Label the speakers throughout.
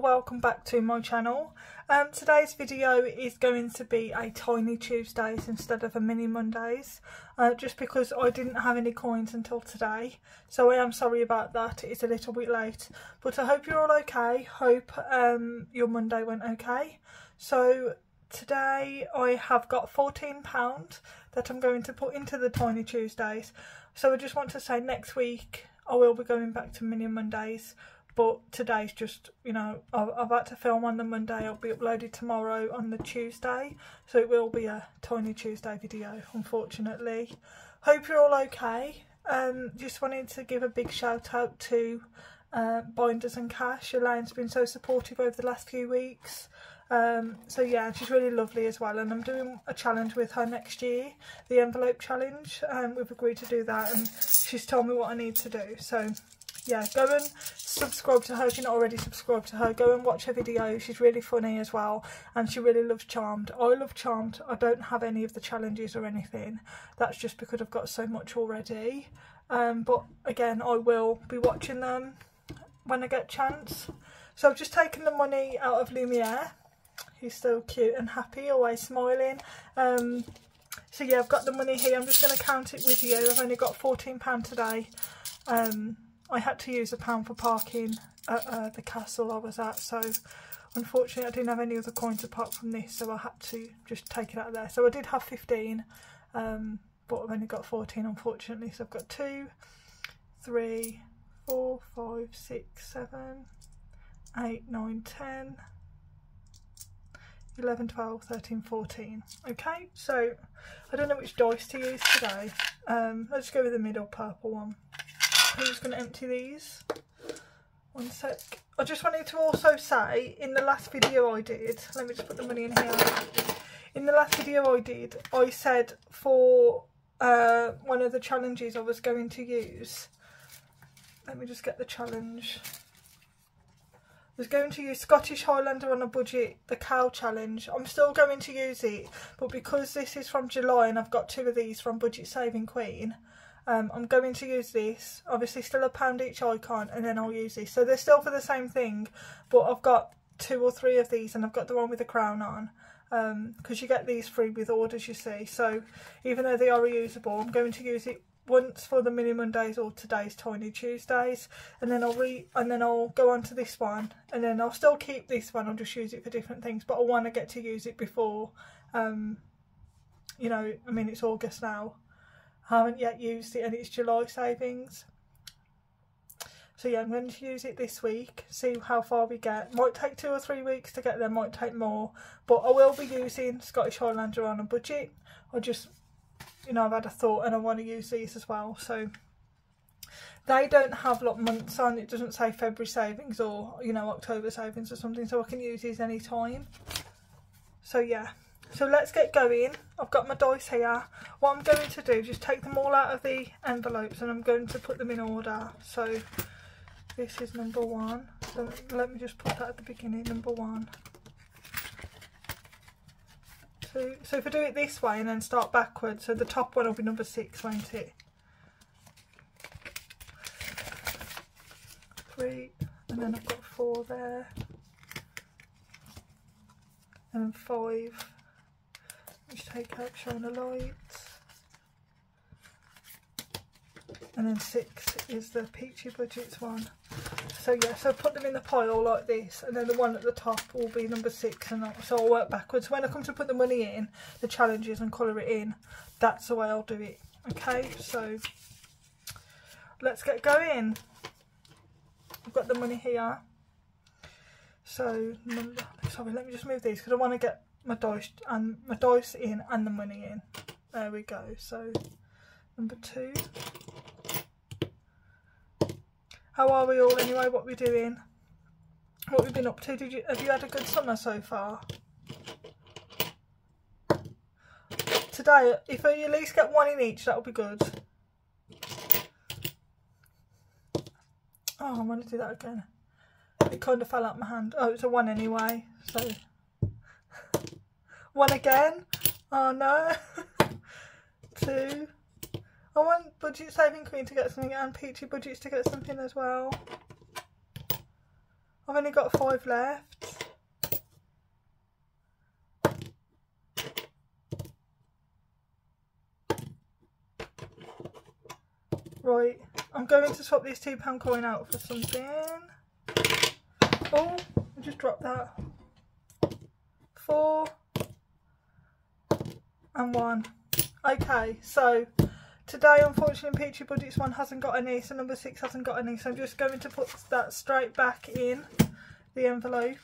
Speaker 1: welcome back to my channel. Today's video is going to be a tiny Tuesdays instead of a mini Mondays, just because I didn't have any coins until today, so I am sorry about that. It's a little bit late, but I hope you're all okay. Hope your Monday went okay. So today I have got £14 that I'm going to put into the tiny Tuesdays. So I just want to say next week I will be going back to mini Mondays. But today's just, you know, I've had to film on the Monday. It'll be uploaded tomorrow on the Tuesday. So it will be a tiny Tuesday video, unfortunately. Hope you're all okay. Just wanted to give a big shout out to Binders and Cash. Elaine's been so supportive over the last few weeks. So yeah, she's really lovely as well. And I'm doing a challenge with her next year, the envelope challenge. We've agreed to do that and she's told me what I need to do. So yeah, go and subscribe to her if you're not already subscribed to her. Go and watch her video. She's really funny as well, and she really loves Charmed. I love Charmed. I don't have any of the challenges or anything. That's just because I've got so much already. But again, I will be watching them when I get a chance. So I've just taken the money out of Lumiere. He's so cute and happy, always smiling. So yeah, I've got the money here. I'm just going to count it with you. I've only got £14 today. I had to use £1 for parking at the castle I was at, so unfortunately I didn't have any other coins apart from this, so I had to just take it out of there. So I did have 15, but I've only got 14 unfortunately. So I've got 2, 3, 4, 5, 6, 7, 8, 9, 10, 11, 12, 13, 14. Okay, so I don't know which dice to use today. Let's go with the middle purple one. I'm just going to empty these. One sec. I just wanted to also say, in the last video I did, let me just put the money in here. In the last video I did, I said for one of the challenges I was going to use, let me just get the challenge. I was going to use Scottish Highlander on a budget, the cow challenge. I'm still going to use it, but because this is from July and I've got 2 of these from Budget Saving Queen, I'm going to use this, obviously still £1 each icon, and then I'll use this. So they're still for the same thing, but I've got 2 or 3 of these, and I've got the one with the crown on, because you get these free with orders, you see. So even though they are reusable, I'm going to use it once for the mini Mondays or today's tiny Tuesdays, and then I'll go on to this one, and then I'll still keep this one. I'll just use it for different things, but I want to get to use it before, you know, I mean it's August now. I haven't yet used it and it's July savings. So yeah, I'm going to use it this week, see how far we get. Might take 2 or 3 weeks to get there, might take more. But I will be using Scottish Highlander on a budget. I just, you know, I've had a thought and I want to use these as well. So they don't have like months on, it doesn't say February savings or, you know, October savings or something. So I can use these any time. So yeah. So let's get going. I've got my dice here. What I'm going to do is just take them all out of the envelopes and I'm going to put them in order. So this is number 1. So let me just put that at the beginning, number 1. 2. So if I do it this way and then start backwards, so the top one will be number 6, won't it? 3, and then I've got 4 there. And then 5. Just take out shine a light, and then 6 is the peachy budgets one. So yeah, so put them in the pile like this, and then the one at the top will be number 6, and so I'll work backwards. When I come to put the money in, the challenges, and colour it in, that's the way I'll do it. Okay, so let's get going. I've got the money here. So sorry, let me just move these because I want to get my dice in and the money in. There we go. So number 2. How are we all anyway? What we're doing? What we've been up to? Have you had a good summer so far? Today, if I at least get 1 in each, that'll be good. Oh, I want to do that again. It kind of fell out my hand. Oh, it's a 1 anyway. So 1 again. Oh no. 2. I want Budget Saving Queen to get something and Peachy Budgets to get something as well. I've only got 5 left. Right, I'm going to swap this £2 coin out for something. Oh, I just dropped that. 4 and 1. Okay, so today unfortunately Peachy Budget's one hasn't got any, so number 6 hasn't got any, so I'm just going to put that straight back in the envelope.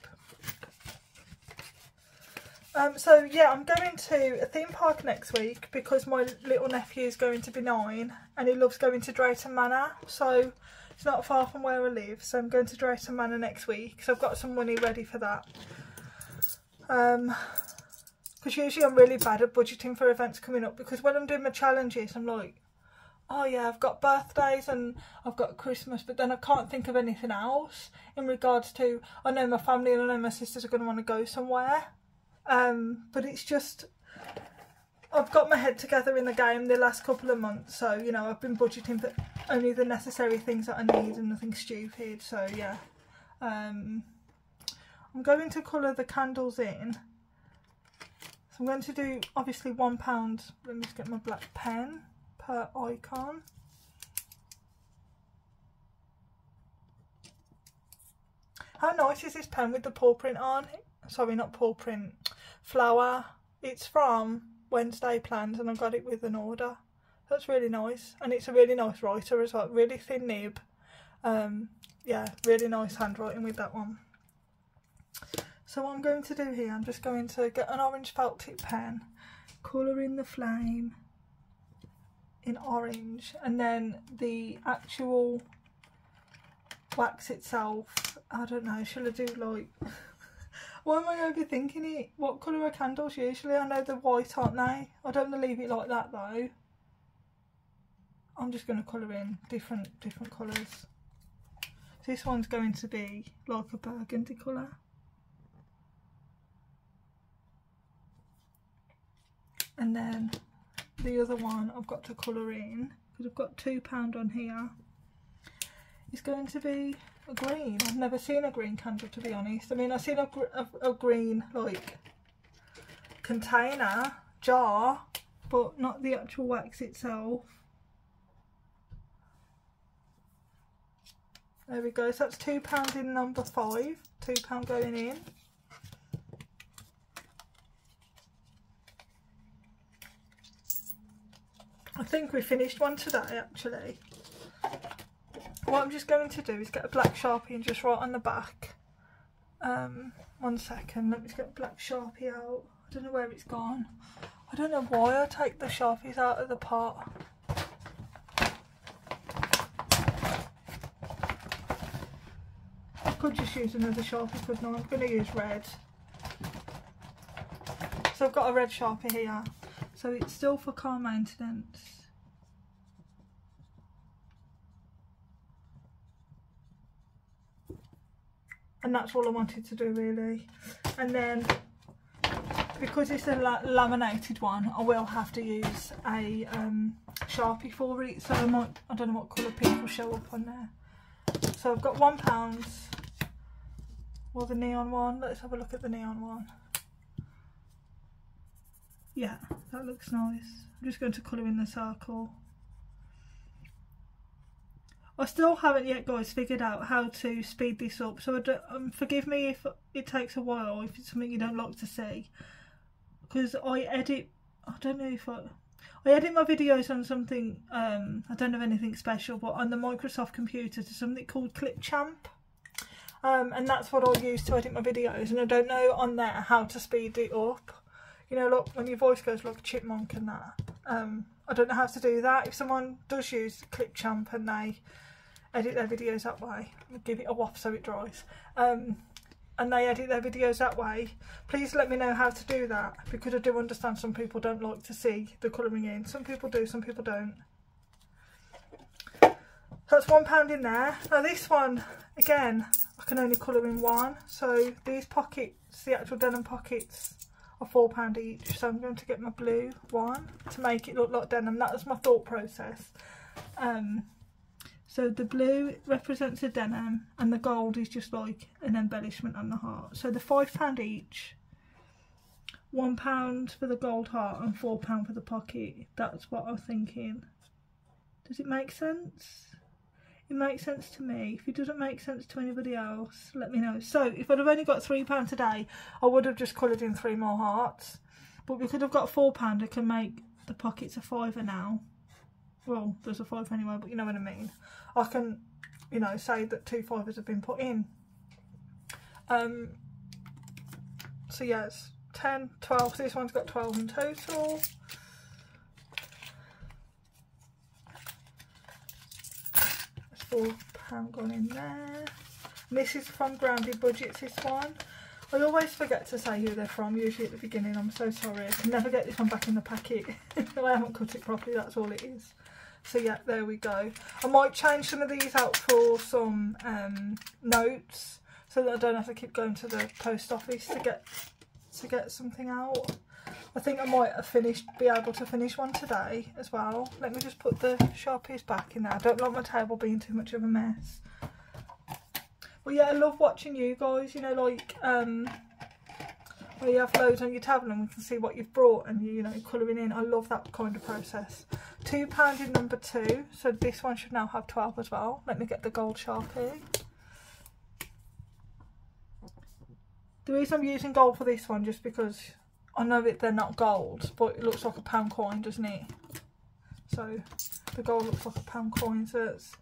Speaker 1: So yeah, I'm going to a theme park next week because my little nephew is going to be 9 and he loves going to Drayton Manor, so it's not far from where I live, so I'm going to Drayton Manor next week, so I've got some money ready for that. Because usually I'm really bad at budgeting for events coming up, because when I'm doing my challenges I'm like, oh yeah, I've got birthdays and I've got Christmas, but then I can't think of anything else in regards to, I know my family and I know my sisters are going to want to go somewhere. But it's just, I've got my head together in the game the last couple of months, so you know, I've been budgeting for only the necessary things that I need and nothing stupid, so yeah. I'm going to colour the candles in. So I'm going to do obviously £1, let me just get my black pen, per icon. How nice is this pen with the paw print on? Sorry, not paw print, flower. It's from Wednesday Plans and I got it with an order. That's really nice, and it's a really nice writer as well, really thin nib. Yeah, really nice handwriting with that one. So what I'm going to do here, I'm just going to get an orange felt tip pen, colour in the flame in orange, and then the actual wax itself, I don't know, shall I do like, why am I overthinking it? What colour are candles usually? I know they're white, aren't they? I don't want to leave it like that though. I'm just going to colour in different colours. This one's going to be like a burgundy colour. And then the other one I've got to colour in, because I've got £2 on here, is going to be a green. I've never seen a green candle, to be honest. I mean, I've seen a green like container, jar, but not the actual wax itself. There we go, so that's £2 in number 5, £2 going in. I think we finished one today actually. What I'm just going to do is get a black Sharpie and just write on the back. 1 second, let me just get a black Sharpie out. I don't know where it's gone. I don't know why I take the Sharpies out of the pot. I could just use another Sharpie, couldn't I? I'm going to use red. So I've got a red Sharpie here. So it's still for car maintenance. And that's all I wanted to do really. And then, because it's a laminated one, I will have to use a Sharpie for it. So I don't know what colour pink will show up on there. So I've got £1. Or the neon one. Let's have a look at the neon one. Yeah, that looks nice. I'm just going to colour in the circle. I still haven't yet, guys, figured out how to speed this up. So forgive me if it takes a while, if it's something you don't like to see. Because I edit, I don't know if I edit my videos on something, I don't have anything special, but on the Microsoft computer to something called Clipchamp. And that's what I use to edit my videos. And I don't know on there how to speed it up. You know, look, when your voice goes like a chipmunk and that. I don't know how to do that. If someone does use Clipchamp and they edit their videos that way, give it a waft so it dries, and they edit their videos that way, please let me know how to do that, because I do understand some people don't like to see the colouring in. Some people do, some people don't. That's £1 in there. Now this one, again, I can only colour in 1. So these pockets, the actual denim pockets, are £4 each. So I'm going to get my blue one to make it look like denim. That was my thought process. So the blue represents a denim and the gold is just like an embellishment on the heart. So the £5 each, £1 for the gold heart and £4 for the pocket. That's what I'm thinking. Does it make sense? It makes sense to me. If it doesn't make sense to anybody else, let me know. So if I'd have only got £3 today, I would have just coloured in 3 more hearts. But because I've got £4, I can make the pockets a £5 now. Well, there's a 5 anyway, but you know what I mean. I can, you know, say that 2 5s have been put in. So yes, 10, 12. So this one's got 12 in total. There's £4 gone in there. And this is from Grounded Budgets, this one. I always forget to say who they're from, usually at the beginning. I'm so sorry. I can never get this one back in the packet. I haven't cut it properly, that's all it is. So yeah, there we go. I might change some of these out for some notes, so that I don't have to keep going to the post office to get something out. I think I might have be able to finish one today as well. Let me just put the Sharpies back in there. I don't like my table being too much of a mess. But yeah, I love watching you guys, you know, like where you have loads on your table and we can see what you've brought and you know, colouring in. I love that kind of process. £2 in number 2, so this one should now have 12 as well. Let me get the gold Sharpie. The reason I'm using gold for this one, just because I know that they're not gold, but it looks like a £1 coin, doesn't it? So the gold looks like a £1 coin, so it's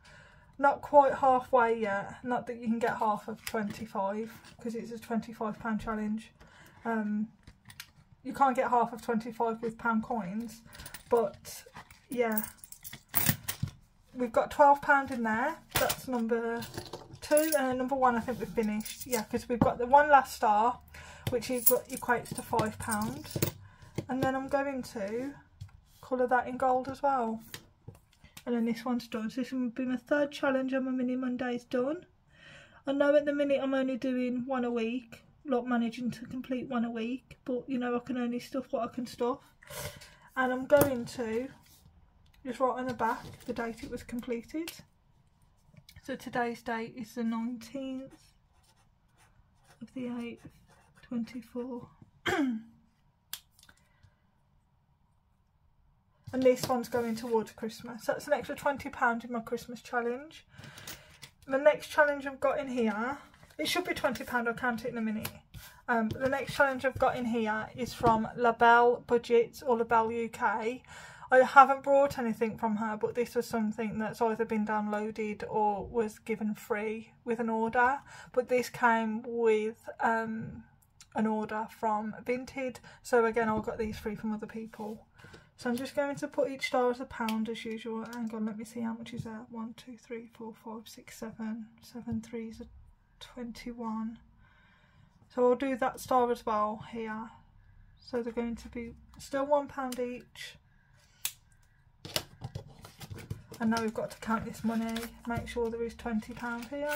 Speaker 1: not quite halfway yet. Not that you can get half of 25, because it's a £25 challenge. You can't get half of 25 with £1 coins, but yeah, we've got £12 in there. That's number 2, and then number 1 I think we've finished. Yeah, because we've got the one last star, which equates to £5, and then I'm going to colour that in gold as well. And then this one's done. So this will be my 3rd challenge on my mini Mondays done. I know at the minute I'm only doing 1 a week, not managing to complete 1 a week, but you know, I can only stuff what I can stuff. And I'm going to just write on the back the date it was completed. So today's date is the 19th of the 8th, 24. And this one's going towards Christmas. So that's an extra £20 in my Christmas challenge. The next challenge I've got in here, it should be £20, I'll count it in a minute. The next challenge I've got in here is from Labelle Budgets or Labelle UK. I haven't brought anything from her, but this was something that's either been downloaded or was given free with an order. But this came with an order from Vinted. So again, I got these free from other people. So I'm just going to put each star as £1 as usual. Hang on, let me see how much is that. 1, 2, 3, 4, 5, 6, 7. 7 3s are 21. So I'll do that star as well here. So they're going to be still £1 each. And now we've got to count this money. Make sure there is £20 here.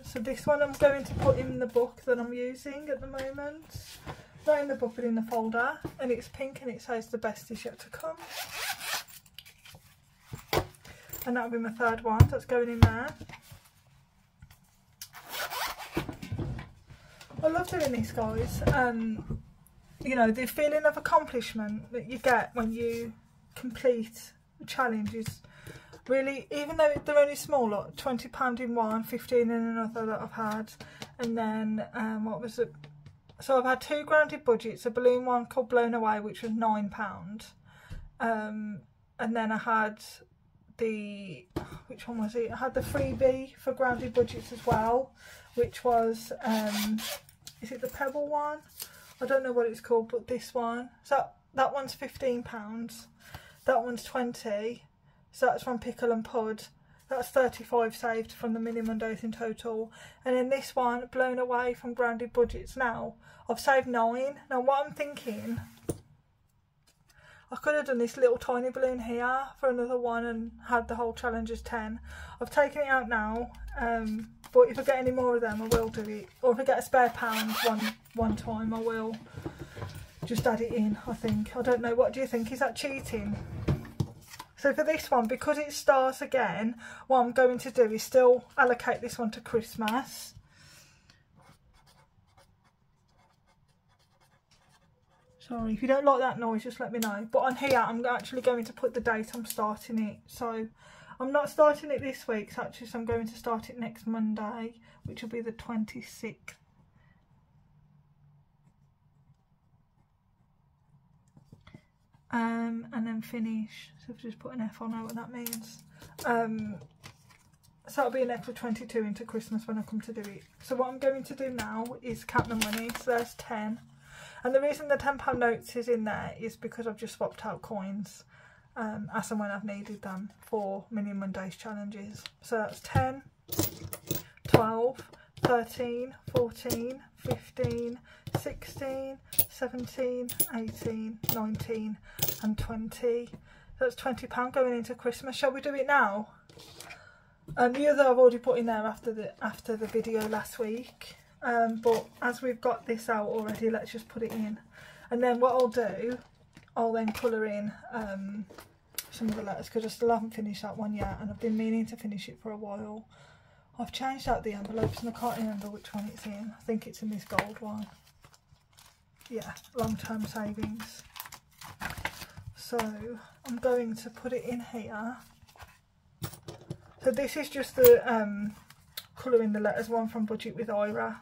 Speaker 1: So this one I'm going to put in the book that I'm using at the moment. Not in the book but in the folder. And it's pink and it says the best is yet to come. And that'll be my 3rd one, that's going in there. I love doing this, guys. You know, the feeling of accomplishment that you get when you complete a challenge is really, even though they're only small, like £20 in one, 15 in another that I've had, and then what was it? So I've had 2 Grounded Budgets, a balloon one called Blown Away, which was £9, and then I had the, which one was it? I had the freebie for Grounded Budgets as well, which was is it the Pebble one? I don't know what it's called, but this one. So that one's £15. That one's 20. So that's from Pickle and Pud. That's 35 saved from the mini Mondays in total. And then this one, Blown Away from Grounded Budgets. Now I've saved 9. Now what I'm thinking, I could have done this little tiny balloon here for another one and had the whole challenge as 10. I've taken it out now, but if I get any more of them I will do it. Or if I get a spare pound one time I will just add it in, I think. I don't know, what do you think? Is that cheating? So for this one, because it starts again, what I'm going to do is still allocate this one to Christmas. Sorry, if you don't like that noise, just let me know. But on here, I'm actually going to put the date I'm starting it. So I'm not starting it this week, so actually I'm going to start it next Monday, which will be the 26th. And then finish. So if I just put an F, I'll know what that means. So it'll be an extra 22 into Christmas when I come to do it. So what I'm going to do now is count the money. So there's 10. And the reason the £10 notes is in there is because I've just swapped out coins as and when I've needed them for Mini Mondays challenges. So that's 10, 12, 13, 14, 15, 16, 17, 18, 19 and 20. That's £20 going into Christmas. Shall we do it now? And the other I've already put in there after the video last week. But as we've got this out already, let's just put it in. And then what I'll do, I'll then colour in some of the letters, because I still haven't finished that one yet, and I've been meaning to finish it for a while. I've changed out the envelopes and I can't remember which one it's in. I think it's in this gold one. Yeah, long-term savings. So I'm going to put it in here. So this is just the colouring the letters one from Budget with Ira.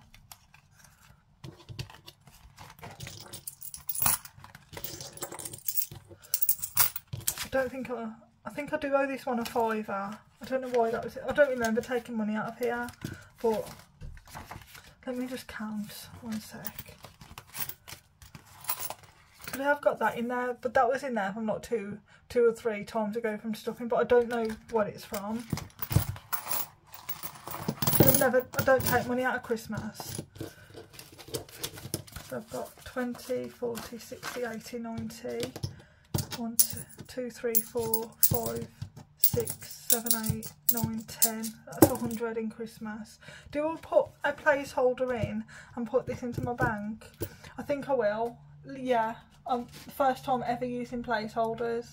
Speaker 1: I think I do owe this one a £5. I don't know why that was it. I don't remember taking money out of here, but let me just count 1 sec. I have got that in there, but that was in there from not two or three times ago from stuffing, but I don't know what it's from. I don't take money out of Christmas. So I've got 20, 40, 60, 80, 90. 1, 2, 3, 4, 5, 6, 7, 8, 9, 10. That's 100 in Christmas. Do I put a placeholder in and put this into my bank? I think I will. Yeah, the first time ever using placeholders.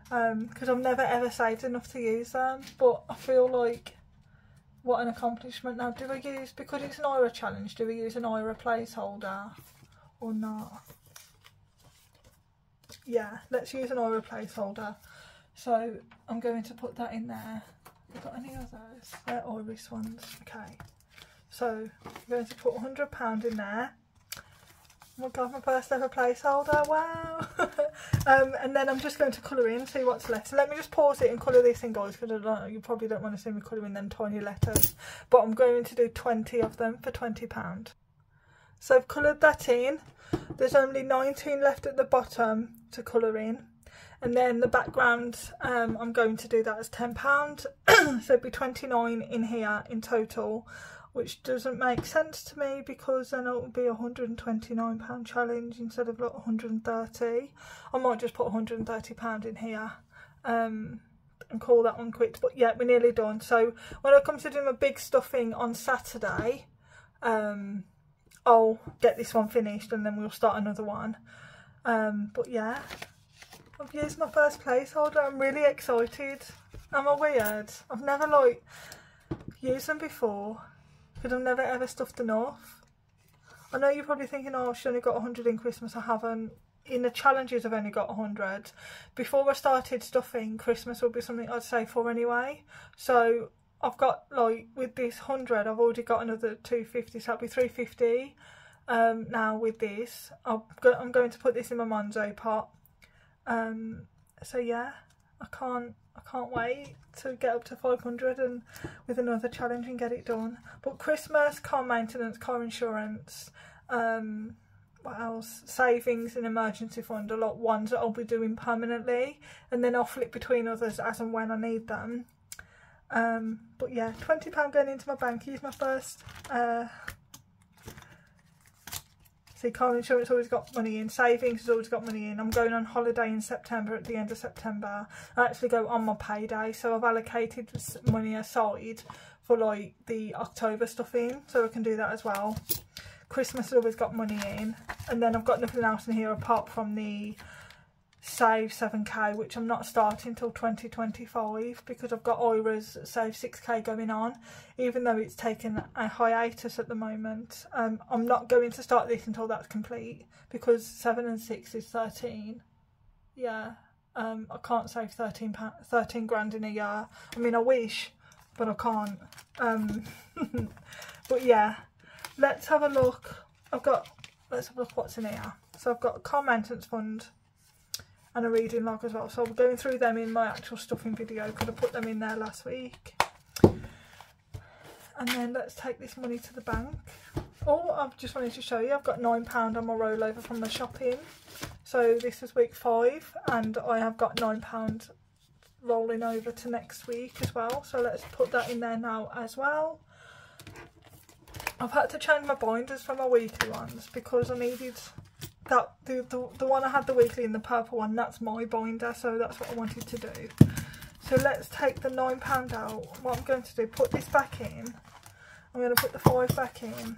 Speaker 1: Because I've never ever saved enough to use them. But I feel like, what an accomplishment. Now, do I use, because it's an IRA challenge, do we use an IRA placeholder or not? Yeah, let's use an IRA placeholder. So I'm going to put that in there. Have we got any others? They're Iris ones. Okay. So I'm going to put £100 in there. Oh my god, my first ever placeholder. Wow. And then I'm just going to colour in, see what's left. So let me just pause it and colour this in, guys, because you probably don't want to see me colouring them tiny letters. But I'm going to do 20 of them for £20. So I've coloured that in. There's only 19 left at the bottom to colour in, and then the background I'm going to do that as £10. So it'd be 29 in here in total, which doesn't make sense to me, because then it would be a £129 challenge instead of like 130. I might just put £130 in here and call that one quits. But yeah, we're nearly done. So when I come to do my big stuffing on Saturday, I'll get this one finished and then we'll start another one. But yeah, I've used my first placeholder. I'm really excited. Am I weird? I've never like used them before, because I've never ever stuffed enough. I know you're probably thinking, oh, she's only got 100 in Christmas. I haven't. In the challenges I've only got 100. Before I started stuffing, Christmas would be something I'd save for anyway. So I've got, like, with this 100, I've already got another 250, so that'll be 350. Now with this, I'm going to put this in my Monzo pot. So yeah, I can't wait to get up to 500 and with another challenge and get it done. But Christmas, car maintenance, car insurance, what else? Savings and emergency fund, a lot ones that I'll be doing permanently, and then I'll flip between others as and when I need them. But yeah, £20 going into my bank. Here's my first. See, car insurance always got money in. Savings has always got money in. I'm going on holiday in September, at the end of September. I actually go on my payday, so I've allocated money aside for like the October stuff in, so I can do that as well. Christmas has always got money in, and then I've got nothing else in here apart from the save 7k, which I'm not starting till 2025 because I've got IRA's save 6k going on, even though it's taken a hiatus at the moment. I'm not going to start this until that's complete because 7 and 6 is 13. Yeah, I can't save 13 grand in a year. I mean, I wish, but I can't. But yeah, let's have a look. Let's have a look what's in here. So I've got a car maintenance fund and a reading log as well. So I'm going through them in my actual stuffing video because I put them in there last week. And then let's take this money to the bank. Oh, I've just wanted to show you, I've got £9 on my rollover from the shopping. So this is week 5 and I have got £9 rolling over to next week as well. So let's put that in there now as well. I've had to change my binders for my weekly ones because I needed that, the one I had the weekly and the purple one, that's my binder, so that's what I wanted to do. So let's take the £9 out. What I'm going to do, put this back in. I'm going to put the 5 back in.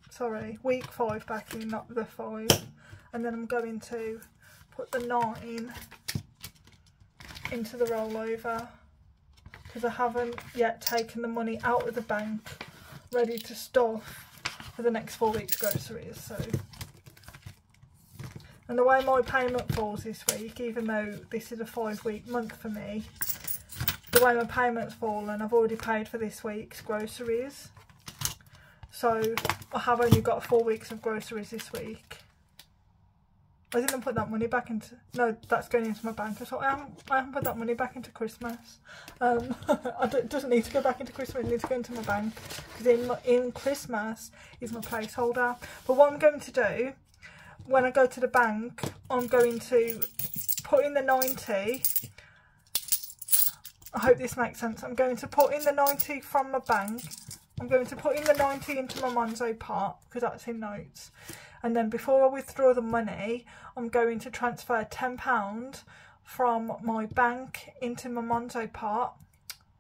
Speaker 1: Sorry, week 5 back in, not the 5. And then I'm going to put the 9 into the rollover because I haven't yet taken the money out of the bank ready to stuff for the next 4 weeks groceries. So, and the way my payment falls this week, even though this is a 5-week month for me, the way my payments fall, and I've already paid for this week's groceries, so I have only got 4 weeks of groceries this week. I didn't put that money back into, no, that's going into my bank. I thought I haven't put that money back into Christmas. It doesn't need to go back into Christmas, it needs to go into my bank because in Christmas is my placeholder. But what I'm going to do when I go to the bank, I'm going to put in the 90. I hope this makes sense. I'm going to put in the 90 from my bank. I'm going to put in the 90 into my Monzo pot because that's in notes. And then before I withdraw the money, I'm going to transfer £10 from my bank into my Monzo pot.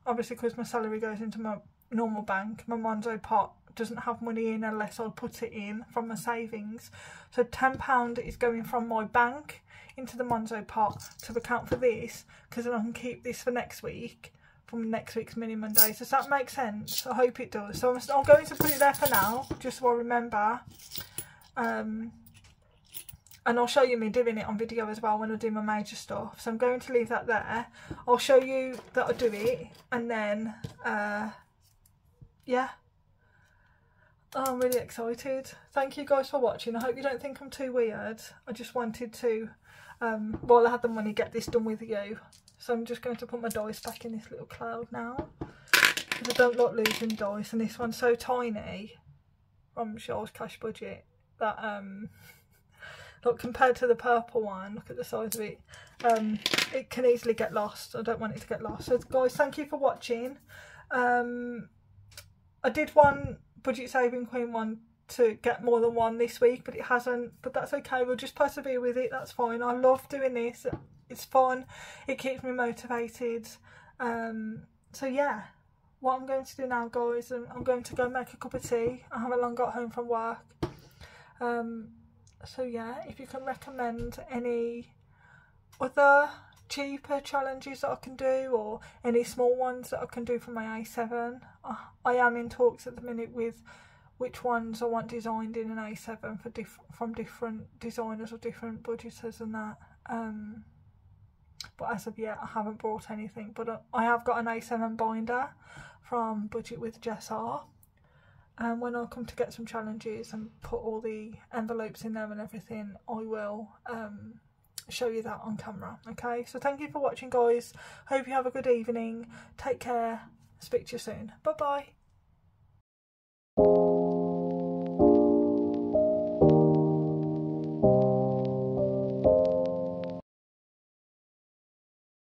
Speaker 1: Obviously, because my salary goes into my normal bank, my Monzo pot doesn't have money in unless I put it in from my savings. So £10 is going from my bank into the Monzo pot to account for this, because then I can keep this for next week, from next week's mini Mondays. Does that make sense? I hope it does. So I'm going to put it there for now, just so I remember. And I'll show you me doing it on video as well when I do my major stuff. So I'm going to leave that there. I'll show you that I do it, and then yeah. Oh, I'm really excited. Thank you guys for watching. I hope you don't think I'm too weird. I just wanted to, while I had the money, get this done with you. So I'm just going to put my dice back in this little cloud now, because I don't like losing dice, and this one's so tiny from Charles' cash budget that look, compared to the purple one, look at the size of it, it can easily get lost. I don't want it to get lost. So guys, thank you for watching. I did one budget saving queen one to get more than one this week, but it hasn't, but that's okay. We'll just persevere with it. That's fine. I love doing this. It's fun. It keeps me motivated. So yeah, what I'm going to do now, guys, I'm going to go make a cup of tea. I haven't long got home from work. So yeah, if you can recommend any other cheaper challenges that I can do, or any small ones that I can do for my A7. I am in talks at the minute with which ones I want designed in an A7 for from different designers or different budgeters and that. But as of yet, I haven't bought anything. But I have got an A7 binder from Budget with Jess R. And when I come to get some challenges and put all the envelopes in there and everything, I will show you that on camera. Okay, so thank you for watching, guys. Hope you have a good evening. Take care. Speak to you soon. Bye bye.